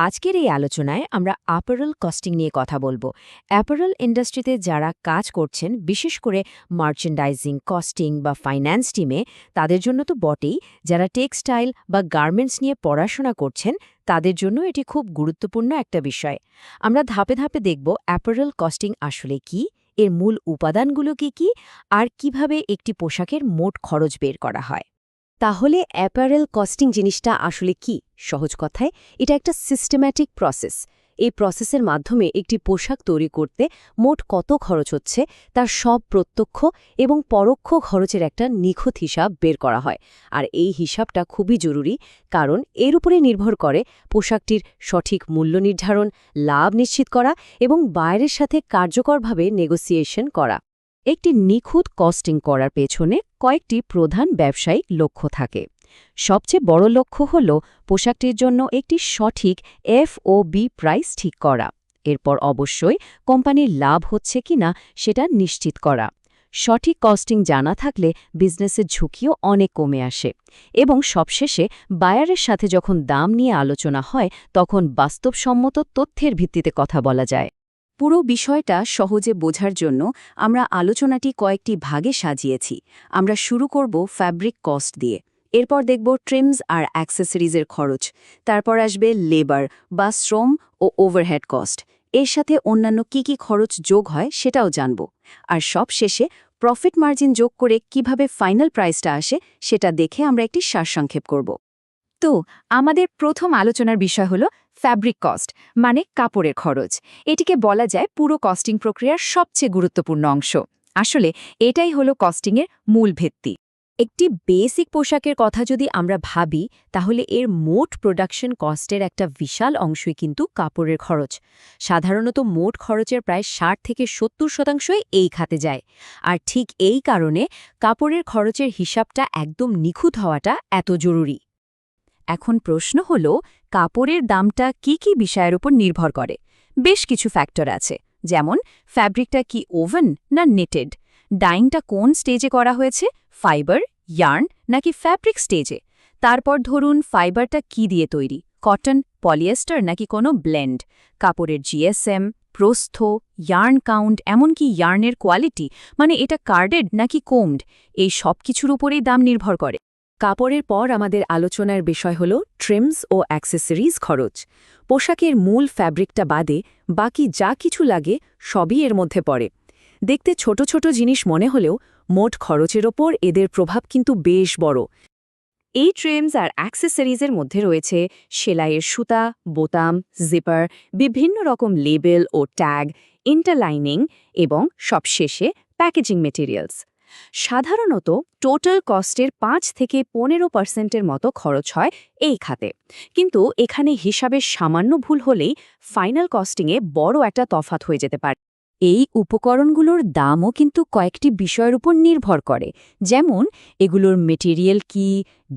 আজকের এই আলোচনায় আমরা অ্যাপারেল কস্টিং নিয়ে কথা বলবো। অ্যাপারেল ইন্ডাস্ট্রিতে যারা কাজ করছেন, বিশেষ করে মার্চেন্ডাইজিং, কস্টিং বা ফাইন্যান্স টিমে, তাদের জন্য তো বটেই, যারা টেক্সটাইল বা গার্মেন্টস নিয়ে পড়াশোনা করছেন তাদের জন্য এটি খুব গুরুত্বপূর্ণ একটা বিষয়। আমরা ধাপে ধাপে দেখব অ্যাপারেল কস্টিং আসলে কি, এর মূল উপাদানগুলো কি আর কিভাবে একটি পোশাকের মোট খরচ বের করা হয়। তাহলে অ্যাপারেল কস্টিং জিনিসটা আসলে কি? সহজ কথায় এটা একটা সিস্টেম্যাটিক প্রসেস। এই প্রসেসের মাধ্যমে একটি পোশাক তৈরি করতে মোট কত খরচ হচ্ছে তার সব প্রত্যক্ষ এবং পরোক্ষ খরচের একটা নিখুঁত হিসাব বের করা হয়। আর এই হিসাবটা খুবই জরুরি, কারণ এর উপরে নির্ভর করে পোশাকটির সঠিক মূল্য নির্ধারণ, লাভ নিশ্চিত করা এবং বাইরের সাথে কার্যকরভাবে নেগোসিয়েশন করা। একটি নিখুঁত কস্টিং করার পেছনে কয়েকটি প্রধান ব্যবসায়িক লক্ষ্য থাকে। সবচেয়ে বড় লক্ষ্য হল পোশাকটির জন্য একটি সঠিক এফওবি প্রাইস ঠিক করা। এরপর অবশ্যই কোম্পানির লাভ হচ্ছে কিনা সেটা নিশ্চিত করা। সঠিক কস্টিং জানা থাকলে বিজনেসের ঝুঁকিও অনেক কমে আসে এবং সবশেষে বায়ারের সাথে যখন দাম নিয়ে আলোচনা হয় তখন বাস্তবসম্মত তথ্যের ভিত্তিতে কথা বলা যায়। পুরো বিষয়টা সহজে বোঝার জন্য আমরা আলোচনাটি কয়েকটি ভাগে সাজিয়েছি। আমরা শুরু করব ফ্যাব্রিক কস্ট দিয়ে, এরপর দেখব ট্রিমস আর অ্যাক্সেসরিজের খরচ, তারপর আসবে লেবার বা শ্রম ও ওভারহেড কস্ট, এর সাথে অন্যান্য কি খরচ যোগ হয় সেটাও জানব। আর সব শেষে প্রফিট মার্জিন যোগ করে কিভাবে ফাইনাল প্রাইসটা আসে সেটা দেখে আমরা একটি সারসংক্ষেপ করব। তো আমাদের প্রথম আলোচনার বিষয় হলো ফ্যাব্রিক কস্ট, মানে কাপড়ের খরচ। এটিকে বলা যায় পুরো কস্টিং প্রক্রিয়ার সবচেয়ে গুরুত্বপূর্ণ অংশ। আসলে এটাই হলো কস্টিংয়ের মূল ভিত্তি। একটি বেসিক পোশাকের কথা যদি আমরা ভাবি, তাহলে এর মোট প্রোডাকশন কস্টের একটা বিশাল অংশই কিন্তু কাপড়ের খরচ। সাধারণত মোট খরচের প্রায় ৬০ থেকে ৭০% এই খাতে যায়। আর ঠিক এই কারণে কাপড়ের খরচের হিসাবটা একদম নিখুঁত হওয়াটা এত জরুরি। এখন প্রশ্ন হল, কাপড়ের দামটা কি বিষয়ের উপর নির্ভর করে? বেশ কিছু ফ্যাক্টর আছে, যেমন ফ্যাব্রিকটা কি ওভেন না নেটেড, ডাইংটা কোন স্টেজে করা হয়েছে, ফাইবার, ইয়ার্ন নাকি ফ্যাব্রিক স্টেজে, তারপর ধরুন ফাইবারটা কি দিয়ে তৈরি, কটন, পলিয়েস্টার নাকি কোনো ব্লেন্ড, কাপড়ের জিএসএম, প্রস্থ, ইয়ার্ন কাউন্ট, এমনকি ইয়ার্নের কোয়ালিটি, মানে এটা কার্ডেড নাকি কোমড, এই সব কিছুর উপরেই দাম নির্ভর করে। কাপড়ের পর আমাদের আলোচনার বিষয় হল ট্রিমস ও অ্যাক্সেসরিজ খরচ। পোশাকের মূল ফ্যাব্রিকটা বাদে বাকি যা কিছু লাগে সবই এর মধ্যে পড়ে। দেখতে ছোট ছোট জিনিস মনে হলেও মোট খরচের ওপর এদের প্রভাব কিন্তু বেশ বড়। এই ট্রিমস আর অ্যাক্সেসরিজের মধ্যে রয়েছে সেলাইয়ের সুতা, বোতাম, জিপার, বিভিন্ন রকম লেবেল ও ট্যাগ, ইন্টারলাইনিং এবং সবশেষে প্যাকেজিং মেটেরিয়ালস। সাধারণত টোটাল কস্টের ৫ থেকে ১৫% মতো খরচ হয় এই খাতে, কিন্তু এখানে হিসাবের সামান্য ভুল হলেই ফাইনাল কস্টিংয়ে বড় একটা তফাৎ হয়ে যেতে পারে। এই উপকরণগুলোর দামও কিন্তু কয়েকটি বিষয়ের উপর নির্ভর করে, যেমন এগুলোর মেটেরিয়াল কি,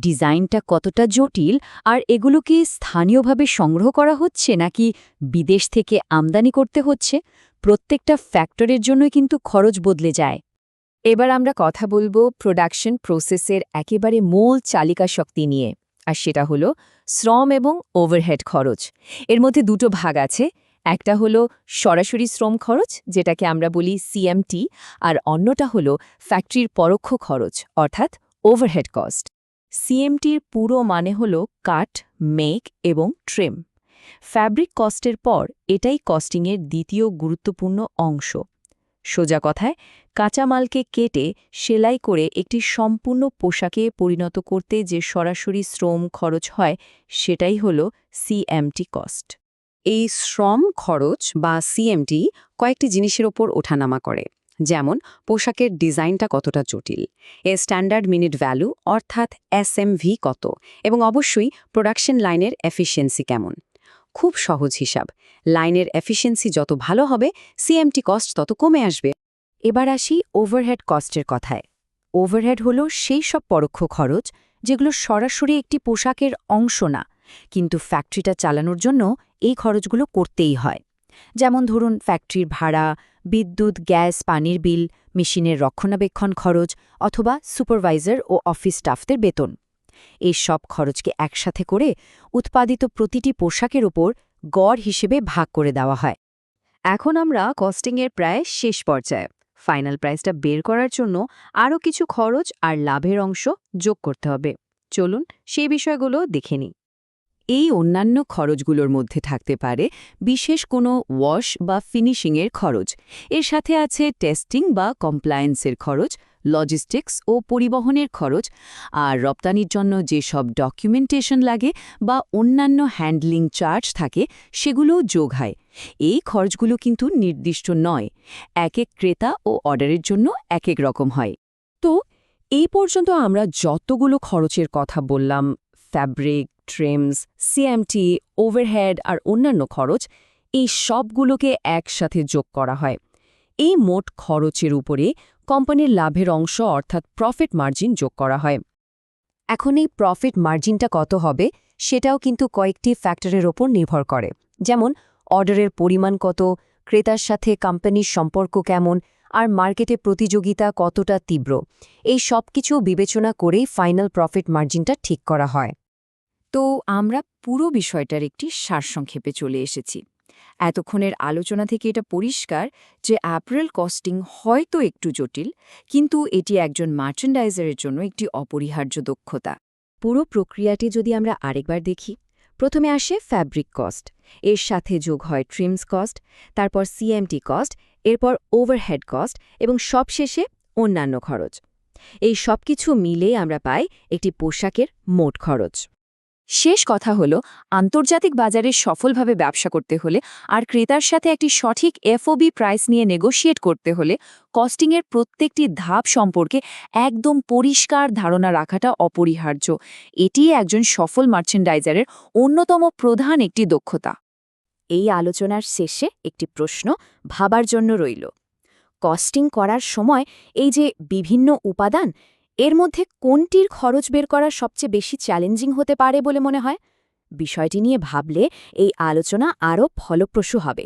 ডিজাইনটা কতটা জটিল, আর এগুলো কি স্থানীয়ভাবে সংগ্রহ করা হচ্ছে নাকি বিদেশ থেকে আমদানি করতে হচ্ছে। প্রত্যেকটা ফ্যাক্টরের জন্যই কিন্তু খরচ বদলে যায়। এবার আমরা কথা বলবো প্রোডাকশন প্রসেসের একেবারে মূল চালিকা শক্তি নিয়ে, আর সেটা হলো শ্রম এবং ওভারহেড খরচ। এর মধ্যে দুটো ভাগ আছে, একটা হলো সরাসরি শ্রম খরচ, যেটাকে আমরা বলি সিএমটি, আর অন্যটা হলো ফ্যাক্টরির পরোক্ষ খরচ, অর্থাৎ ওভারহেড কস্ট। সিএমটির পুরো মানে হলো কাট, মেক এবং ট্রিম। ফ্যাব্রিক কস্টের পর এটাই কস্টিংয়ের দ্বিতীয় গুরুত্বপূর্ণ অংশ। সোজা কথায়, কাঁচামালকে কেটে সেলাই করে একটি সম্পূর্ণ পোশাকে পরিণত করতে যে সরাসরি শ্রম খরচ হয় সেটাই হল সিএমটি কস্ট। এই শ্রম খরচ বা সিএমটি কয়েকটি জিনিসের ওপর ওঠানামা করে, যেমন পোশাকের ডিজাইনটা কতটা জটিল, এর স্ট্যান্ডার্ড মিনিট ভ্যালু অর্থাৎ এসএমভি কত, এবং অবশ্যই প্রোডাকশন লাইনের এফিসিয়েন্সি কেমন। খুব সহজ হিসাব, লাইনের এফিসিয়েন্সি যত ভালো হবে সিএমটি কস্ট তত কমে আসবে। এবার আসি ওভারহেড কস্টের কথায়। ওভারহেড হল সেই সব পরোক্ষ খরচ যেগুলো সরাসরি একটি পোশাকের অংশ না, কিন্তু ফ্যাক্টরিটা চালানোর জন্য এই খরচগুলো করতেই হয়। যেমন ধরুন ফ্যাক্টরির ভাড়া, বিদ্যুৎ, গ্যাস, পানির বিল, মেশিনের রক্ষণাবেক্ষণ খরচ, অথবা সুপারভাইজার ও অফিস স্টাফদের বেতন। এই সব খরচকে একসাথে করে উৎপাদিত প্রতিটি পোশাকের ওপর গড় হিসেবে ভাগ করে দেওয়া হয়। এখন আমরা কস্টিংয়ের প্রায় শেষ পর্যায়ে। ফাইনাল প্রাইসটা বের করার জন্য আরও কিছু খরচ আর লাভের অংশ যোগ করতে হবে। চলুন সেই বিষয়গুলো দেখে নিই। এই অন্যান্য খরচগুলোর মধ্যে থাকতে পারে বিশেষ কোনো ওয়াশ বা ফিনিশিংয়ের খরচ, এর সাথে আছে টেস্টিং বা কমপ্লায়েন্সের খরচ, লজিস্টিক্স ও পরিবহনের খরচ, আর রপ্তানির জন্য যেসব ডকুমেন্টেশন লাগে বা অন্যান্য হ্যান্ডলিং চার্জ থাকে সেগুলোও যোগ হয়। এই খরচগুলো কিন্তু নির্দিষ্ট নয়, এক এক ক্রেতা ও অর্ডারের জন্য এক এক রকম হয়। তো এই পর্যন্ত আমরা যতগুলো খরচের কথা বললাম, ফ্যাব্রিক, ট্রিমস, সিএমটি, ওভারহেড আর অন্যান্য খরচ, এই সবগুলোকে একসাথে যোগ করা হয়। এই মোট খরচের উপরে কোম্পানির লাভের অংশ অর্থাৎ প্রফিট মার্জিন যোগ করা হয়। এখন এই প্রফিট মার্জিনটা কত হবে সেটাও কিন্তু কয়েকটি ফ্যাক্টরের ওপর নির্ভর করে, যেমন অর্ডারের পরিমাণ কত, ক্রেতার সাথে কোম্পানির সম্পর্ক কেমন, আর মার্কেটে প্রতিযোগিতা কতটা তীব্র। এই সব কিছু বিবেচনা করেই ফাইনাল প্রফিট মার্জিনটা ঠিক করা হয়। তো আমরা পুরো বিষয়টার একটি সারসংক্ষেপে চলে এসেছি। এতক্ষণের আলোচনা থেকে এটা পরিষ্কার যে অ্যাপারেল কস্টিং হয়তো একটু জটিল, কিন্তু এটি একজন মার্চেন্ডাইজারের জন্য একটি অপরিহার্য দক্ষতা। পুরো প্রক্রিয়াটি যদি আমরা আরেকবার দেখি, প্রথমে আসে ফ্যাব্রিক কস্ট, এর সাথে যোগ হয় ট্রিমস কস্ট, তারপর সিএমটি কস্ট, এরপর ওভারহেড কস্ট এবং সবশেষে অন্যান্য খরচ। এই সব কিছু মিলে আমরা পাই একটি পোশাকের মোট খরচ। শেষ কথা হলো, আন্তর্জাতিক বাজারে সফলভাবে ব্যবসা করতে হলে আর ক্রেতার সাথে একটি সঠিক এফওবি প্রাইস নিয়ে নেগোশিয়েট করতে হলে কস্টিংয়ের প্রত্যেকটি ধাপ সম্পর্কে একদম পরিষ্কার ধারণা রাখাটা অপরিহার্য। এটি একজন সফল মার্চেন্ডাইজারের অন্যতম প্রধান একটি দক্ষতা। এই আলোচনার শেষে একটি প্রশ্ন ভাবার জন্য রইল। কস্টিং করার সময় এই যে বিভিন্ন উপাদান, এর মধ্যে কোনটির খরচ বের করা সবচেয়ে বেশি চ্যালেঞ্জিং হতে পারে বলে মনে হয়? বিষয়টি নিয়ে ভাবলে এই আলোচনা আরও ফলপ্রসূ হবে।